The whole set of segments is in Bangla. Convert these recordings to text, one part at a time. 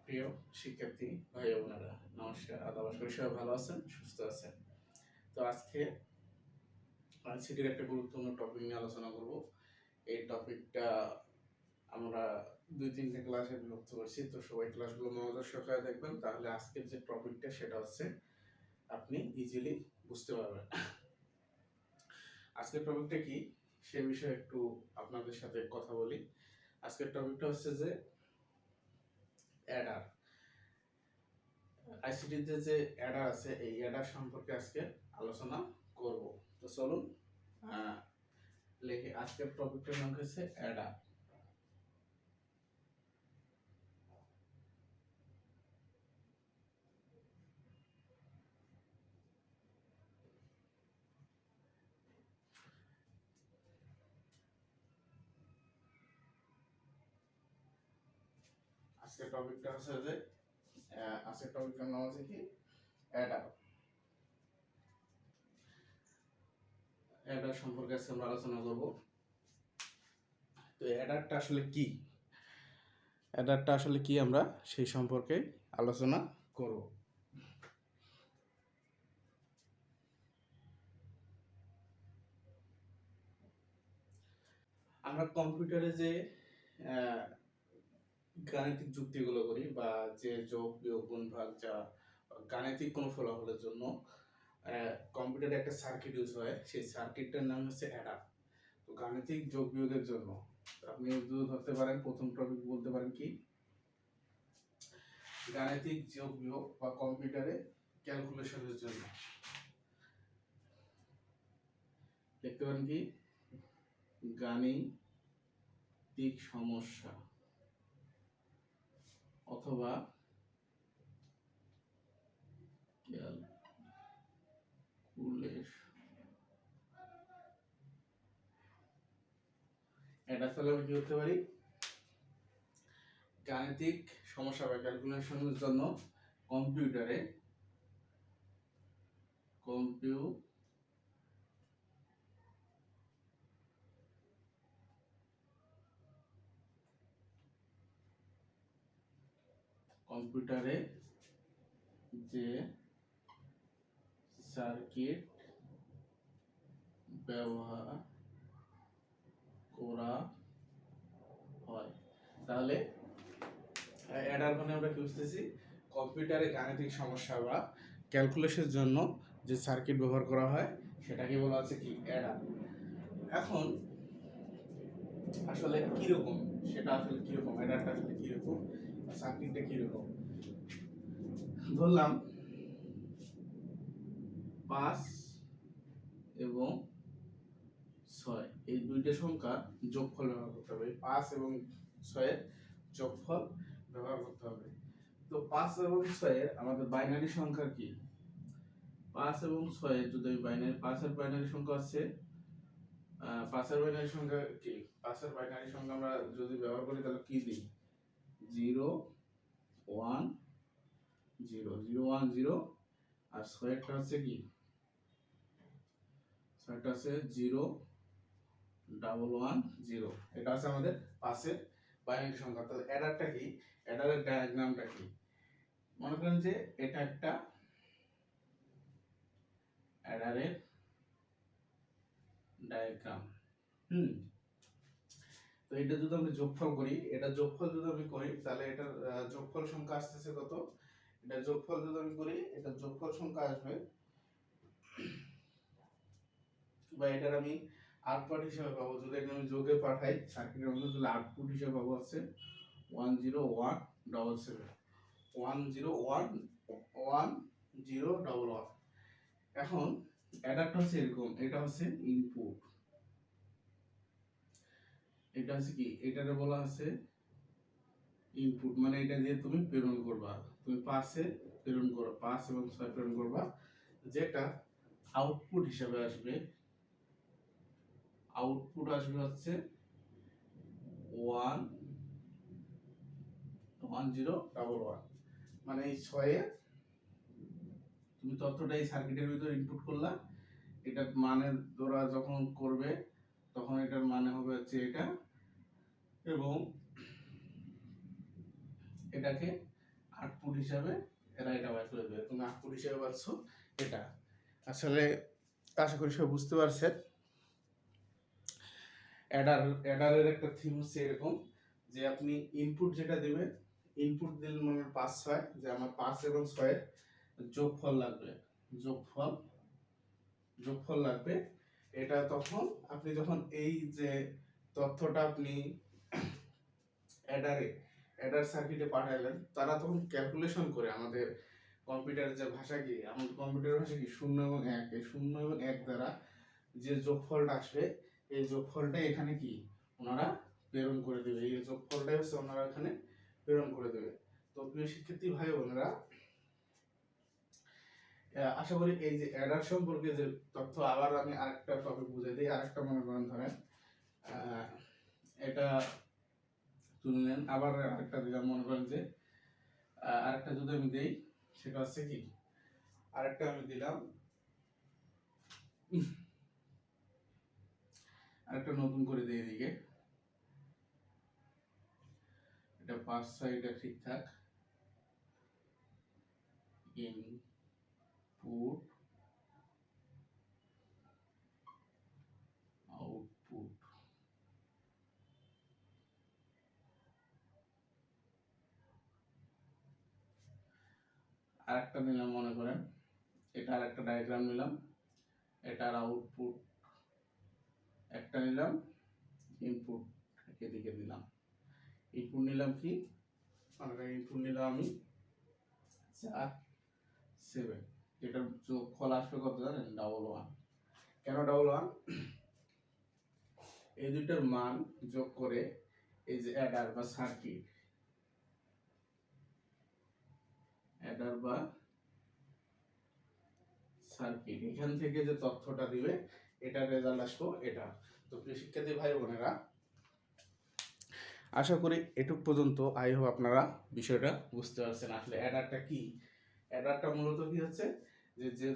প্রিয় শিক্ষার্থী ভাই বোনেরা, নমস্কার, আদাব। আশা করি সবাই ভালো আছেন, সুস্থ আছেন। তো আজকে আইসিটির একটা গুরুত্বপূর্ণ টপিক নিয়ে আলোচনা করব। এই টপিকটা আমরা 2-3টে ক্লাসে বিভক্ত করছি, তো সবাই ক্লাসগুলো মনোযোগ সহকারে দেখবেন, তাহলে আজকের যে টপিকটা সেটা হচ্ছে আপনি ইজিলি বুঝতে পারবেন। আজকের টপিকটা কি সে বিষয়ে একটু আপনাদের সাথে কথা বলি। আজকের টপিকটা হচ্ছে যে অ্যাডার। আইসিটিতে যে অ্যাডার আছে, এই অ্যাডার সম্পর্কে আজকে আলোচনা করব। তো চলুন লিখে। আজকের টপিকটার নাম হচ্ছে অ্যাডার। আজকের টপিকটা হচ্ছে যে আজকের টপিকটার নাম হচ্ছে কি অ্যাডার। অ্যাডার সম্পর্কে আজকে আমরা আলোচনা করব। তো অ্যাডারটা আসলে কি, অ্যাডারটা আসলে কি আমরা সেই সম্পর্কে আলোচনা করব। আমরা কম্পিউটারে যে গাণিতিক যুক্তিগুলো করি বা যে যোগ বিয়োগ গুণ ভাগ, যা গাণিতিক কোনো ফলাফলের জন্য কম্পিউটারে একটা সার্কিট ইউজ হয়, সেই সার্কিটটার নাম হচ্ছে অ্যাডার। তো গাণিতিক যোগ বিয়োগের জন্য আপনি যদি ধরতে পারেন, প্রথম টপিক বলতে পারেন কি গাণিতিক যোগ বিয়োগ বা কম্পিউটারে ক্যালকুলেশনের জন্য লিখতে পারেন কি গাণিতিক সমস্যা অথবা এটা তাহলে আমরা কি করতে পারি, গাণিতিক সমস্যা বা ক্যালকুলেশনের জন্য কম্পিউটারে কম্পিউটারে যে সার্কিট ব্যবহার করা হয়, তাহলে অ্যাডার মানে আমরা কি বুঝতেছি, কম্পিউটারে গাণিতিক সমস্যা বা ক্যালকুলেশনের জন্য যে সার্কিট ব্যবহার করা হয় সেটাকে বলা হচ্ছে কি অ্যাডার। এখন আসলে কিরকম, সেটা আসলে কিরকম, অ্যাডারটা আসলে কিরকম, সার্কিটটা কিরকম। ধরলাম 5 এবং 6 এই দুইটা সংখ্যা যোগফল ব্যবহার করতে হবে। 5 এবং 6 এর যোগফল ব্যবহার করতে হবে। তো 5 এবং 6 এর আমাদের বাইনারি সংখ্যা কি, 5 এবং 6 এর যদি বাইনারি, 5 এর বাইনারি সংখ্যা আছে 5 এর বাইনারি সংখ্যা কি, 5 এর বাইনারি সংখ্যা আমরা যদি ব্যবহার করি তাহলে কি দিই, 0 1 0 0 1 0, আর 6 এরটা হচ্ছে কি, 6 এরটা আছে 0 1 1 0। এটা আছে আমাদের 5 এর বাইনারি সংখ্যা। তাহলে অ্যাডারটা কি, অ্যাডারের ডায়াগ্রামটা কি, মনে করেন যে এটা একটা অ্যাডারের ডায়াগ্রাম। তো এটা যদি আমরা যোগফল করি, এটা যোগফল যদি আমি করি তাহলে এটার যোগফল সংখ্যা আসতেছে কত, এটা যোগফল যদি আমি করি এটা যোগফল সংখ্যা আসবে, বা এটার আমি আউটপুট হিসেবে পাবো, যদি এটা আমি যোগে পাঠাই সার্কিটের মধ্যে তাহলে আউটপুট হিসেবে পাবো আছে 10177 1011011। এখন অ্যাডারটা হচ্ছে এরকম, এটা হচ্ছে ইনপুট, এটা হচ্ছে কি, এটারে বলা আছে ইনপুট, মানে এটা দিয়ে তুমি প্রেরণ করবা, তুমি 5 এ প্রেরণ করো, 5 এবং 6 প্রেরণ করবা, যেটা আউটপুট হিসেবে আসবে, আউটপুট আসবে হচ্ছে 11011। মানে এই 6 এ তুমি তথ্যটা এই সার্কিটের ভিতর ইনপুট করলা, এটার মানে ধরা যখন করবে তখন এটার মানে হবে হচ্ছে এটা, এবং এটাকে আউটপুট হিসাবে এরা এটা বার করে দেবে। তুমি আউটপুট হিসাবে পাচ্ছো এটা। আসলে আশা করি সব বুঝতে পারছেন। অ্যাডারের একটা থিম হচ্ছে এরকম যে আপনি ইনপুট যেটা দিবেন, ইনপুট দিলে মনে 5 6 যে আমার 5 এবং 6 এর যোগফল লাগবে, যোগফল লাগবে। এটা তখন আপনি যখন এই যে তথ্যটা আপনি অ্যাডার সার্কিটে পাঠালেন, তারা তখন ক্যালকুলেশন করে আমাদের কম্পিউটারের যে ভাষা কি, আমাদের কম্পিউটারের ভাষা কি 0 এবং 1, এই 0 এবং 1 দ্বারা যে যোগফলটা আসবে এই যোগফলটা এখানে কি ওনারা প্রেরণ করে দেবে। এই যোগফলটাই হচ্ছে ওনারা এখানে প্রেরণ করে দেবে। তো প্রিয় শিক্ষার্থী ভাই বোনেরা, আশা করি এই যে অ্যাডার সম্পর্কে যে তথ্য, আবার আমি আরেকটা টপিক বুঝাই দিই। আরেকটা মনে করেন ধরেন এটা তুলে নেন, আবার আরেকটা দিলাম, মনে করেন যে আরেকটা যদি আমি দেই সেটা হচ্ছে কি, আরেকটা আমি দিলাম, আরেকটা নতুন করে দিই এদিকে, এটা 5 6 এটা ঠিকঠাক, ইনপুট আউটপুট, আরেকটা নিলাম, মনে করেন এটা আরেকটা ডায়াগ্রাম নিলাম, এটার আউটপুট একটা নিলাম, ইনপুট এদিকে দিলাম। ইনপুট নিলাম কি, ইনপুট নিলাম আমি 4 7, যেটার যোগফল আসবে কত জানেন, 11। কেন 11? এই দুইটার মান যোগ করে এই যে অ্যাডার বা সার্কিট, এখান থেকে যে তথ্যটা দিবে এটার রেজাল্ট আসবে এটা। তো প্রিয় শিক্ষার্থী ভাই বোনেরা, আশা করি এটুক পর্যন্ত আই হোপ আপনারা বিষয়টা বুঝতে পারছেন। আসলে অ্যাডারটা কি, অ্যাডারটা মূলত কি হচ্ছে যে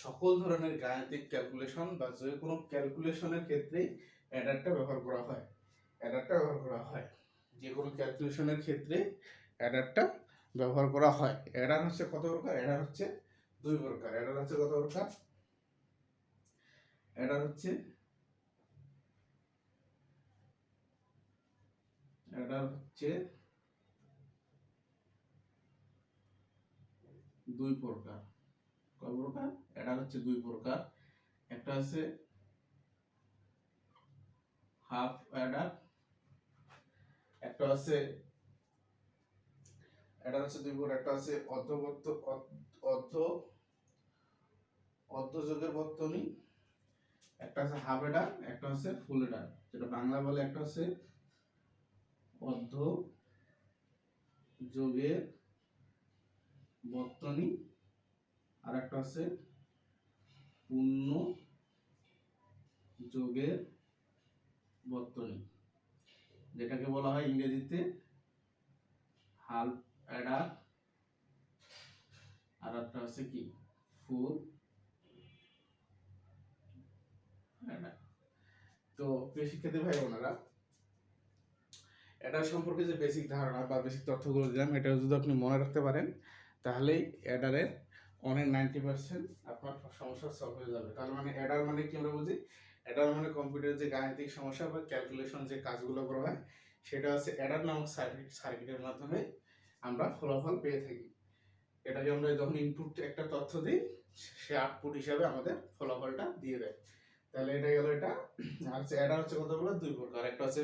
সকল ধরনের গাণিতিক ক্যালকুলেশন বা যে কোনো ক্যালকুলেশনের ক্ষেত্রেই অ্যাডারটা ব্যবহার করা হয়। যে কোনো ক্যালকুলেশনের ক্ষেত্রে অ্যাডারটা ব্যবহার করা হয়। অ্যাডার হচ্ছে কত প্রকার? অ্যাডার হচ্ছে 2 প্রকার। অ্যাডার হচ্ছে কত প্রকার? অ্যাডার হচ্ছে 2 প্রকার। কয় প্রকার? অ্যাডার হচ্ছে 2 প্রকার। একটা আছে হাফ অ্যাডার, একটা আছে অ্যাডার হচ্ছে 2 প্রকার, একটা আছে অর্ধ যোগের বর্তনী, একটা আছে হাফ অ্যাডার, একটা আছে ফুল অ্যাডার। যেটা বাংলা বলে একটা আছে অর্ধ যোগের বর্তনী, আর একটা আছে পূর্ণ যোগের বর্তনী, যেটাকে বলা হয় ইংরেজিতে হাফ অ্যাডার, আর একটা আছে কি ফুল অ্যাডার। তো প্রিয় শিক্ষার্থী ভাই বোনেরা, অ্যাডার সম্পর্কে যে বেসিক ধারণা বা বেসিক তথ্যগুলো দিলাম, এটা যদি আপনি মনে রাখতে পারেন তাহলেই অ্যাডারের অনেক 90% আপনার সমস্যা সলভ হয়ে যাবে। তার মানে অ্যাডার মানে কি আমরা বুঝি? অ্যাডার মানে কম্পিউটারের যে গাণিতিক সমস্যা বা ক্যালকুলেশন যে কাজগুলো করা হয় সেটা হচ্ছে অ্যাডার নামক সার্কিটের মাধ্যমে আমরা ফলাফল পেয়ে থাকি। এটাকে আমরা যখন ইনপুট একটা তথ্য দিই, সে আউটপুট হিসাবে আমাদের ফলাফলটা দিয়ে দেয়। তাহলে এটা গেল এটা। আর অ্যাডার হচ্ছে কতগুলো? 2 প্রকার। একটা হচ্ছে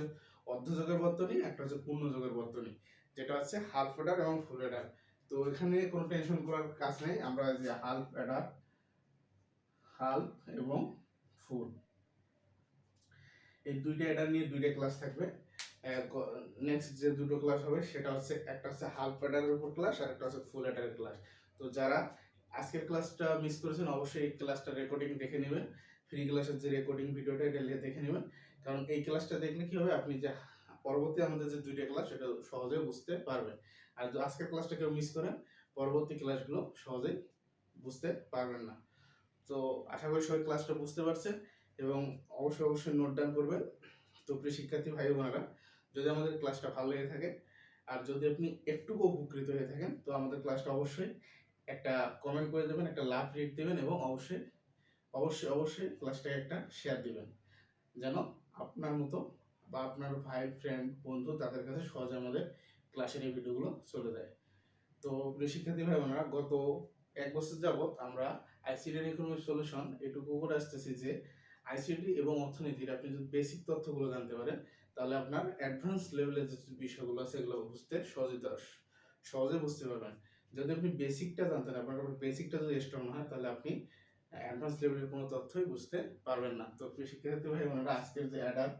অর্ধযোগের বর্তনী, একটা হচ্ছে পূর্ণ যোগের বর্তনী, যেটা হচ্ছে হাফ অ্যাডার এবং ফুল অ্যাডার। তো এখানে কোনো টেনশন করার কাজ নেই। আমরা যে হাফ অ্যাডার, হাফ এবং ফুল, এই দুইটা অ্যাডার নিয়ে 2টা ক্লাস থাকবে। নেক্সট যে 2টো ক্লাস হবে সেটা হচ্ছে একটা হচ্ছে হাফ অ্যাডারের উপর ক্লাস, আর একটা হচ্ছে ফুল অ্যাডারের ক্লাস। তো যারা আজকের ক্লাসটা মিস করেছেন অবশ্যই এই ক্লাসটা রেকর্ডিং দেখে নেবেন। ফ্রি ক্লাসের যে রেকর্ডিং ভিডিওটা এটা দেখে নেবেন, কারণ এই ক্লাসটা দেখলে কি হবে, আপনি যে পরবর্তী আমাদের যে 2টা ক্লাস সেটা সহজে বুঝতে পারবেন। আর যদি আজকের ক্লাসটা কেউ মিস করেন পরবর্তী ক্লাসগুলো সহজেই বুঝতে পারবেন না। তো আশা করি সবাই ক্লাসটা বুঝতে পারছেন এবং অবশ্যই নোট ডাউন করবেন। তো প্রিয় শিক্ষার্থী ভাই বোনেরা, যদি আমাদের ক্লাসটা ভালো লেগে থাকে আর যদি আপনি একটুকু উপকৃত হয়ে থাকেন তো আমাদের ক্লাসটা অবশ্যই একটা কমেন্ট করে দেবেন, একটা লাভ রেট দেবেন এবং অবশ্যই অবশ্যই অবশ্যই ক্লাসটাকে একটা শেয়ার দিবেন, যেন আপনার মতো বা আপনার ভাই ফ্রেন্ড বন্ধু তাদের কাছে সহজে আমাদের ক্লাসের এই ভিডিওগুলো চলে যায়। তো প্রিয় শিক্ষার্থী ভাই বোনেরা, গত 1 বছর যাবৎ আমরা আইসিটি এন্ড ইকোনমিক সলিউশন এটুকু করে আসতেছি যে আইসিটি এবং অর্থনীতির আপনি যদি বেসিক তথ্যগুলো জানতে পারেন তাহলে আপনার অ্যাডভান্স লেভেলের যে বিষয়গুলো আছে এগুলো বুঝতে সহজে বুঝতে পারবেন। যদি আপনি বেসিকটা জানতেন, আপনার বেসিকটা যদি স্ট্রং হয় তাহলে আপনি অ্যাডভান্স লেভেলের কোনো তথ্যই বুঝতে পারবেন না। তো প্রিয় শিক্ষার্থী ভাই বোনেরা, আজকের যে অ্যাডার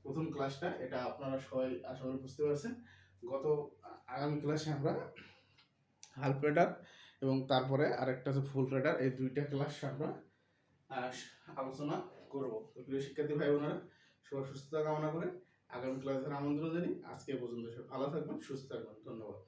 প্রথম ক্লাসটা এটা আপনারা সবাই আশা করি বুঝতে পারছেন। আগামী ক্লাসে আমরা হাফ অ্যাডার এবং তারপরে আরেকটা হচ্ছে ফুল অ্যাডার, এই দুইটা ক্লাস আমরা আলোচনা করব। তো প্রিয় শিক্ষার্থী ভাই বোনেরা, সবার সুস্থতা কামনা করে আগামী ক্লাসের আমন্ত্রণ জানি। আজকে পর্যন্ত সব ভালো থাকবেন, সুস্থ থাকবেন, ধন্যবাদ।